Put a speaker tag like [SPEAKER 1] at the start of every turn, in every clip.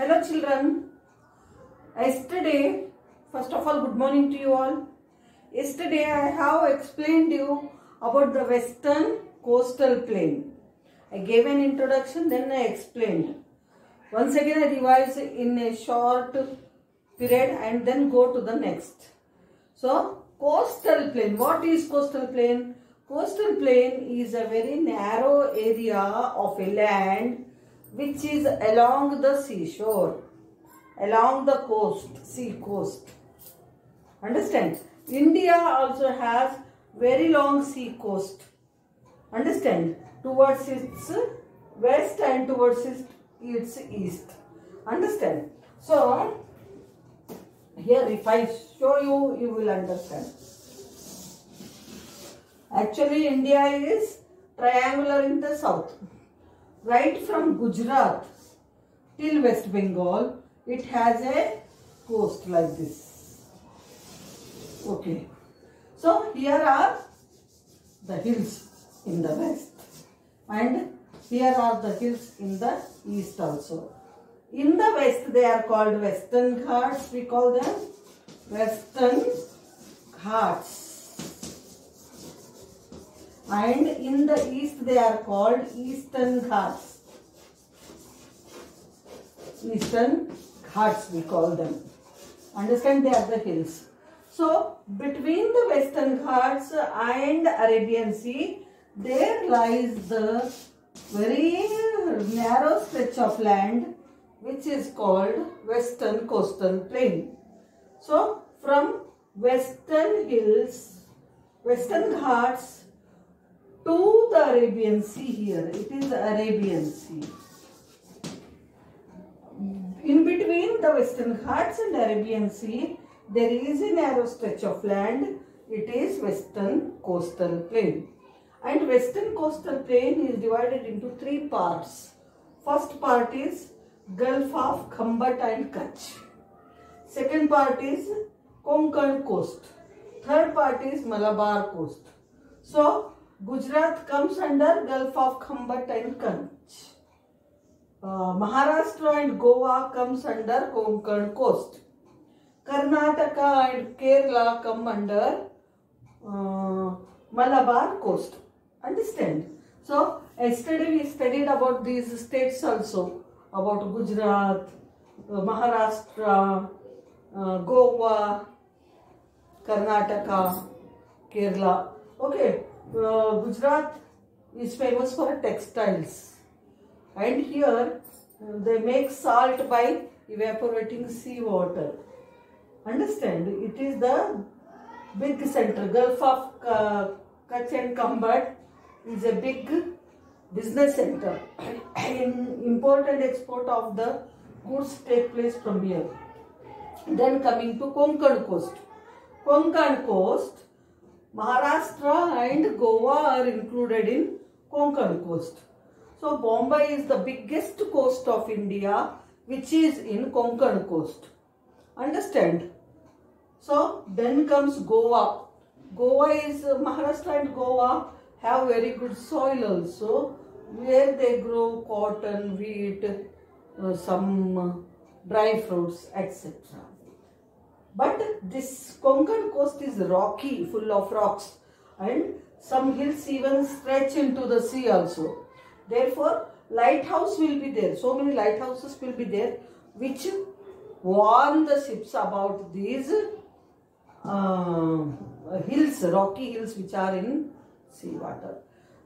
[SPEAKER 1] Hello children. Yesterday, first of all, good morning to you all. Yesterday I have explained you about the western coastal plain. I gave an introduction, then I explained. Once again I revise in a short period and then go to the next. So, coastal plain. What is coastal plain? Coastal plain is a very narrow area of a land which is along the seashore, along the coast, sea coast. Understand? India also has very long sea coast. Understand? Towards its west and towards its east. Understand? So, here if I show you, you will understand. Actually, India is triangular in the south. Right from Gujarat till West Bengal, it has a coast like this. Okay. So, here are the hills in the west. And here are the hills in the east also. In the west, they are called Western Ghats. We call them Western Ghats. And in the east, they are called Eastern Ghats. Eastern Ghats, we call them. Understand? They are the hills. So, between the Western Ghats and Arabian Sea, there lies the very narrow stretch of land which is called Western Coastal Plain. So, from Western Hills, Western Ghats to the Arabian Sea here, it is the Arabian Sea. In between the Western Ghats and Arabian Sea, there is a narrow stretch of land, it is Western Coastal Plain. And Western Coastal Plain is divided into three parts. First part is Gulf of Khambat and Kutch. Second part is Konkan Coast. Third part is Malabar Coast. So, Gujarat comes under Gulf of Khambat and Kutch. Maharashtra and Goa comes under Konkan Coast. Karnataka and Kerala come under Malabar Coast. Understand? So, yesterday we studied about these states also. About Gujarat, Maharashtra, Goa, Karnataka, Kerala. Okay. Gujarat is famous for textiles, and here they make salt by evaporating sea water. Understand? It is the big center. Gulf of Kutch and Khambat is a big business center, and import and export of the goods take place from here. Then coming to Konkan Coast. Konkan Coast, Maharashtra and Goa are included in Konkan Coast. So, Bombay is the biggest coast of India which is in Konkan Coast. Understand? So, then comes Goa. Goa is, Maharashtra and Goa have very good soil also, where they grow cotton, wheat, some dry fruits, etc. But this Konkan Coast is rocky, full of rocks, and some hills even stretch into the sea also. Therefore, lighthouse will be there. So many lighthouses will be there which warn the ships about these hills, rocky hills which are in sea water.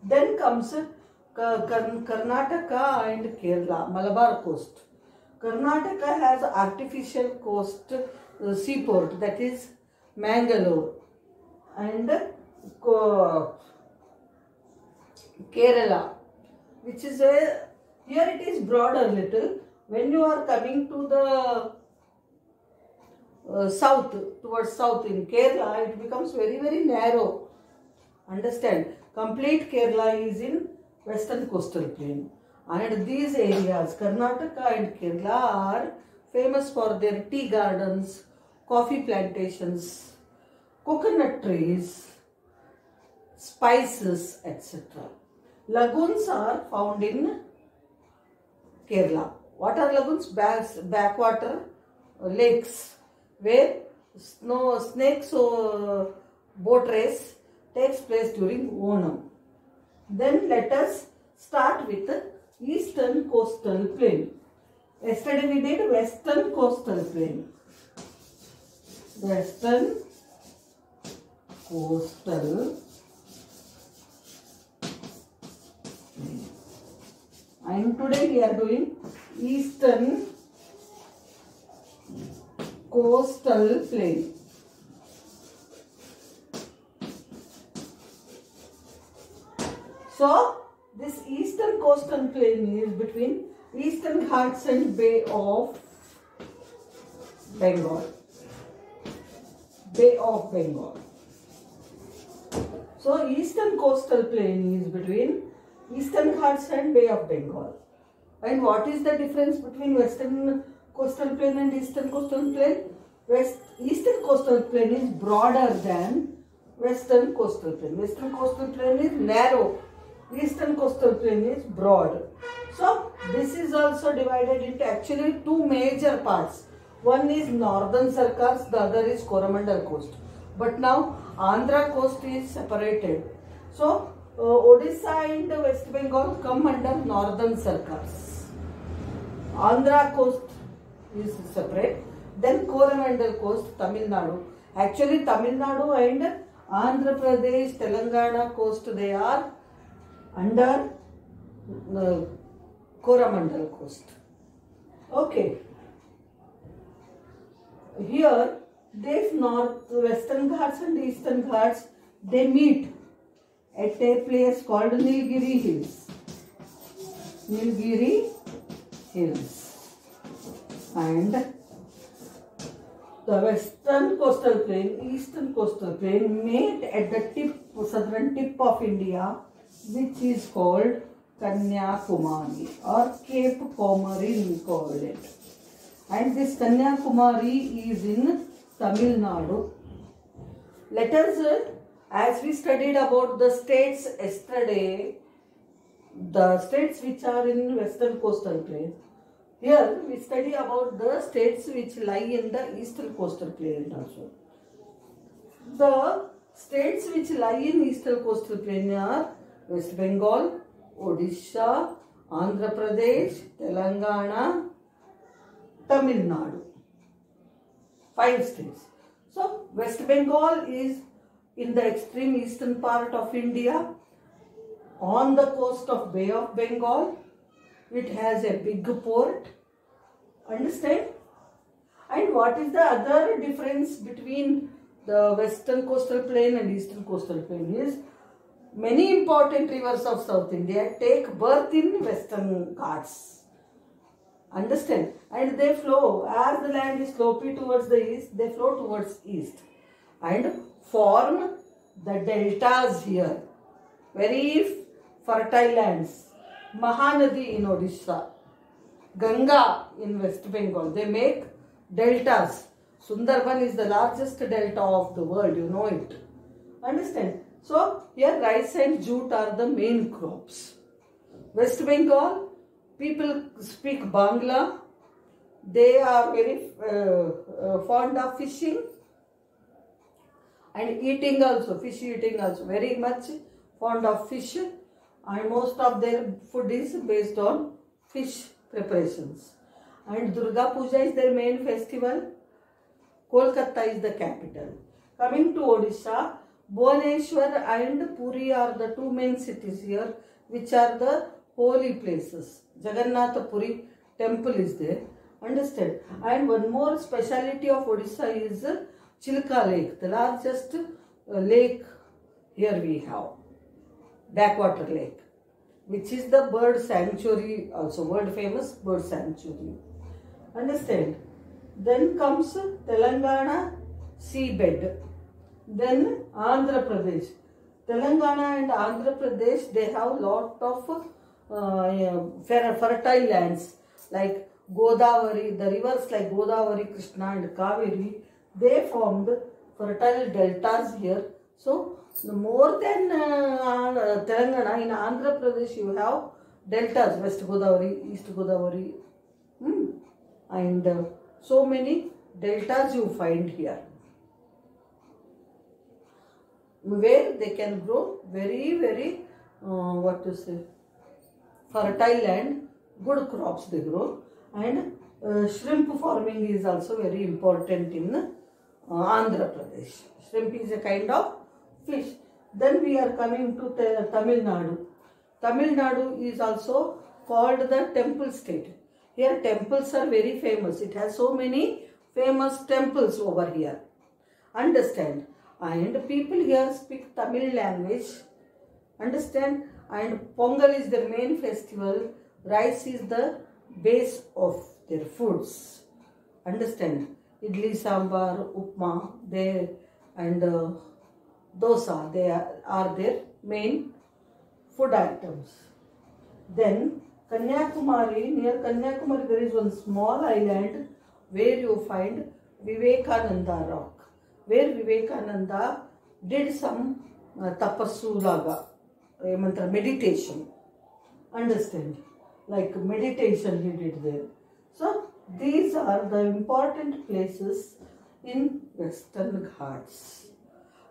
[SPEAKER 1] Then comes Karnataka and Kerala, Malabar Coast. Karnataka has artificial coast seaport, that is Mangalore, and Kerala, which is here it is broader little. When you are coming to the south, towards south in Kerala, it becomes very, very narrow. Understand? Complete Kerala is in Western Coastal Plain. And these areas, Karnataka and Kerala, are famous for their tea gardens, coffee plantations, coconut trees, spices, etc. Lagoons are found in Kerala. Water lagoons, backwater lakes, where snakes boat race takes place during Onam. Then let us start with the eastern coastal plain. Yesterday we did western coastal plain. Western coastal plain. And today we are doing eastern coastal plain. So, this eastern coastal plain is between Eastern Ghats and Bay of Bengal. Bay of Bengal. So, eastern coastal plain is between Eastern Ghats and Bay of Bengal. And what is the difference between western coastal plain and eastern coastal plain? Eastern coastal plain is broader than western coastal plain. Western coastal plain is narrow. Eastern coastal plain is broad. So, this is also divided into actually two major parts. One is northern Sarkars, the other is Coromandel coast. But now, Andhra coast is separated. So, Odisha and West Bengal come under northern Sarkars. Andhra coast is separate. Then Coromandel coast, Tamil Nadu. Actually, Tamil Nadu and Andhra Pradesh, Telangana coast, they are under Coromandel coast. Okay. Here, these western Ghats and eastern Ghats, they meet at a place called Nilgiri Hills. Nilgiri Hills. And the western coastal plain, eastern coastal plain meet at the southern tip of India, which is called Kanyakumari or Cape Comorin we call it. And this Kanyakumari is in Tamil Nadu. Let us, as we studied about the states yesterday, the states which are in western coastal plain, here we study about the states which lie in the eastern coastal plain also. The states which lie in eastern coastal plain are West Bengal, Odisha, Andhra Pradesh, Telangana, Tamil Nadu. 5 states. So, West Bengal is in the extreme eastern part of India, on the coast of Bay of Bengal. It has a big port. Understand? And what is the other difference between the western coastal plain and eastern coastal plain is many important rivers of South India take birth in western Ghats. Understand? And they flow, as the land is slopey towards the east, they flow towards east and form the deltas here. Very fertile lands. Mahanadi in Odisha, Ganga in West Bengal, they make deltas. Sundarban is the largest delta of the world, you know it. Understand? So, here rice and jute are the main crops. West Bengal, people speak Bangla. They are very fond of fishing and eating also, fish eating also, very much fond of fish. And most of their food is based on fish preparations. And Durga Puja is their main festival. Kolkata is the capital. Coming to Odisha, Bhubaneswar and Puri are the two main cities here, which are the holy places. Jagannath Puri temple is there. Understand? And one more speciality of Odisha is Chilka Lake, the largest lake here we have. Backwater lake, which is the bird sanctuary, also world famous bird sanctuary. Understand? Then comes Telangana seabed. Then Andhra Pradesh. Telangana and Andhra Pradesh, they have lot of fertile lands like Godavari, the rivers like Godavari, Krishna and Kaveri, they formed fertile deltas here. So, more than Telangana, in Andhra Pradesh you have deltas, West Godavari, East Godavari, And so many deltas you find here, where they can grow very what to say, fertile land, good crops they grow. And shrimp farming is also very important in Andhra Pradesh. Shrimp is a kind of fish. Then we are coming to Tamil Nadu. Tamil Nadu is also called the temple state. Here temples are very famous. It has so many famous temples over here. Understand? And people here speak Tamil language. Understand? And Pongal is their main festival. Rice is the base of their foods. Understand? Idli, sambar, upma, and dosa, they are their main food items. Then Kanyakumari, near Kanyakumari there is one small island where you find Vivekananda rock, where Vivekananda did some tapassu laga, meditation. Understand? Like meditation he did there. So these are the important places in Western Ghats.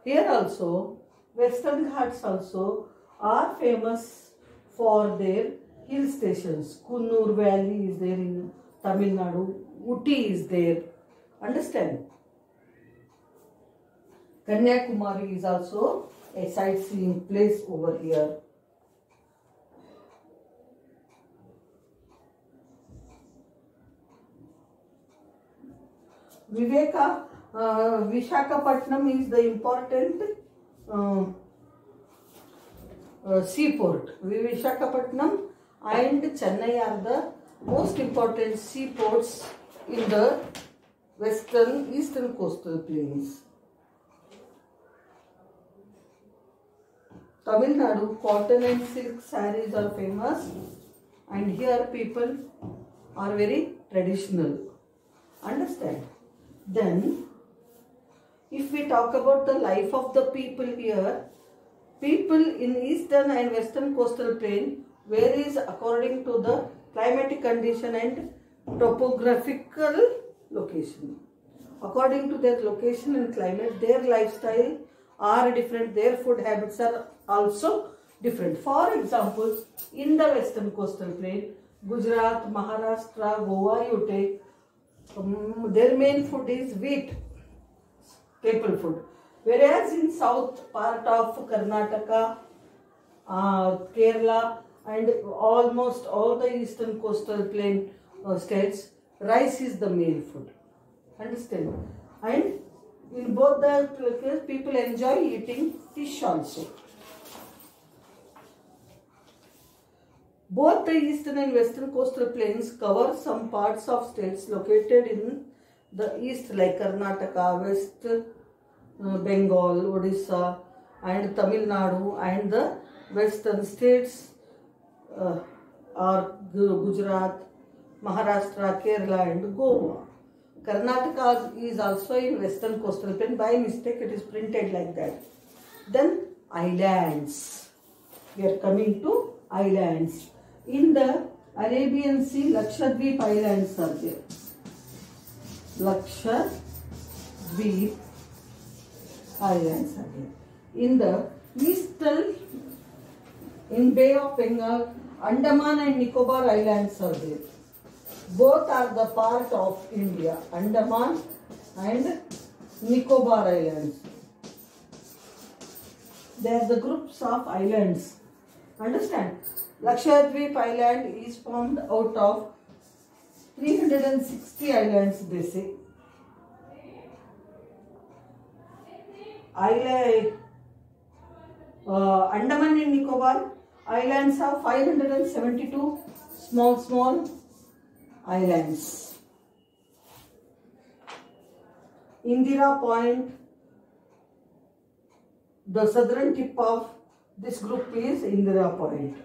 [SPEAKER 1] Here also, Western Ghats also are famous for their hill stations. Kunnur Valley is there in Tamil Nadu. Uti is there. Understand? Kanyakumari is also a sightseeing place over here. Vishakhapatnam is the important seaport. Vishakhapatnam and Chennai are the most important seaports in the eastern coastal plains. Tamil Nadu, cotton and silk sarees are famous, and here people are very traditional. Understand? Then, if we talk about the life of the people here, people in eastern and western coastal plain varies according to the climatic condition and topographical location. According to their location and climate, their lifestyle are different, their food habits are also different. For example, in the western coastal plain, Gujarat, Maharashtra, Goa, you take, their main food is wheat, staple food. Whereas in south part of Karnataka, Kerala and almost all the eastern coastal plain states, rice is the main food. Understand? And in both the places, people enjoy eating fish also. Both the eastern and western coastal plains cover some parts of states located in the east like Karnataka, West Bengal, Odisha and Tamil Nadu, and the western states are Gujarat, Maharashtra, Kerala and Goa. Karnataka is also in western coastal plain. By mistake it is printed like that. Then islands. We are coming to islands. In the Arabian Sea, Lakshadweep Islands are there. Lakshadweep Islands are there. In the eastern, in Bay of Bengal, Andaman and Nicobar Islands are there. Both are the part of India, Andaman and Nicobar Islands. They are the groups of islands. Understand? Lakshadweep Island is formed out of 360 islands, they say. Andaman and Nicobar Islands have 572 small islands. Indira Point, the southern tip of this group is Indira Point.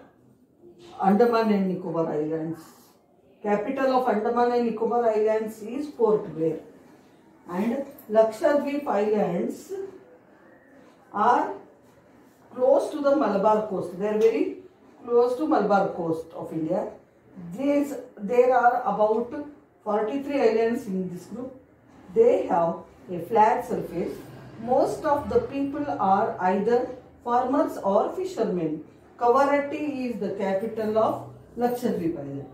[SPEAKER 1] Andaman and Nicobar Islands. Capital of Andaman and Nicobar Islands is Port Blair. And Lakshadweep Islands are close to the Malabar coast. They are very close to Malabar coast of India. There are about 43 islands in this group. They have a flat surface. Most of the people are either farmers or fishermen. Kavaratti is the capital of Lakshadweep Island.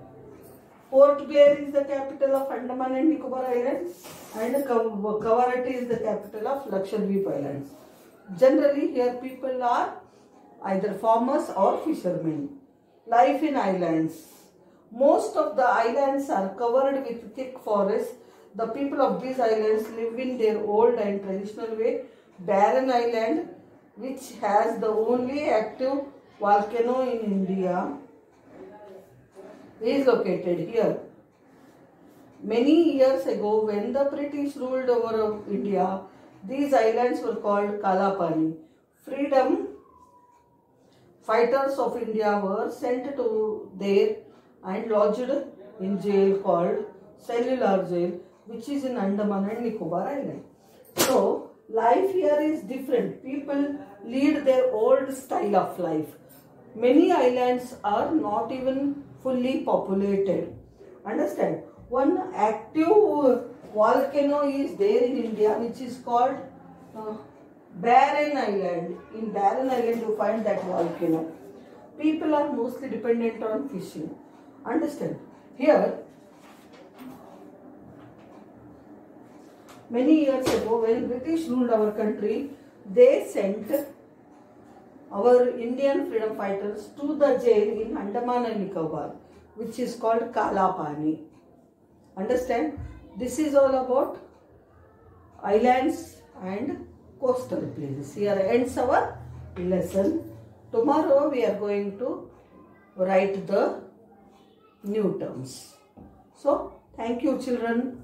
[SPEAKER 1] Port Blair is the capital of Andaman and Nicobar Islands, and Kavaratti is the capital of Lakshadweep Islands. Generally, here people are either farmers or fishermen. Life in islands. Most of the islands are covered with thick forests. The people of these islands live in their old and traditional way. Barren Island, which has the only active volcano in India, is located here. Many years ago, when the British ruled over India, these islands were called Kalapani. Freedom fighters of India were sent to there and lodged in jail called Cellular Jail, which is in Andaman and Nicobar Island. So, life here is different. People lead their old style of life. Many islands are not even fully populated. Understand? One active volcano is there in India, which is called Barren Island. In Barren Island you find that volcano. People are mostly dependent on fishing. Understand? Here, many years ago when British ruled our country, they sent our Indian freedom fighters to the jail in Andaman and Nicobar, which is called Kalapani. Understand? This is all about islands and coastal places. Here ends our lesson. Tomorrow we are going to write the new terms. So, thank you children.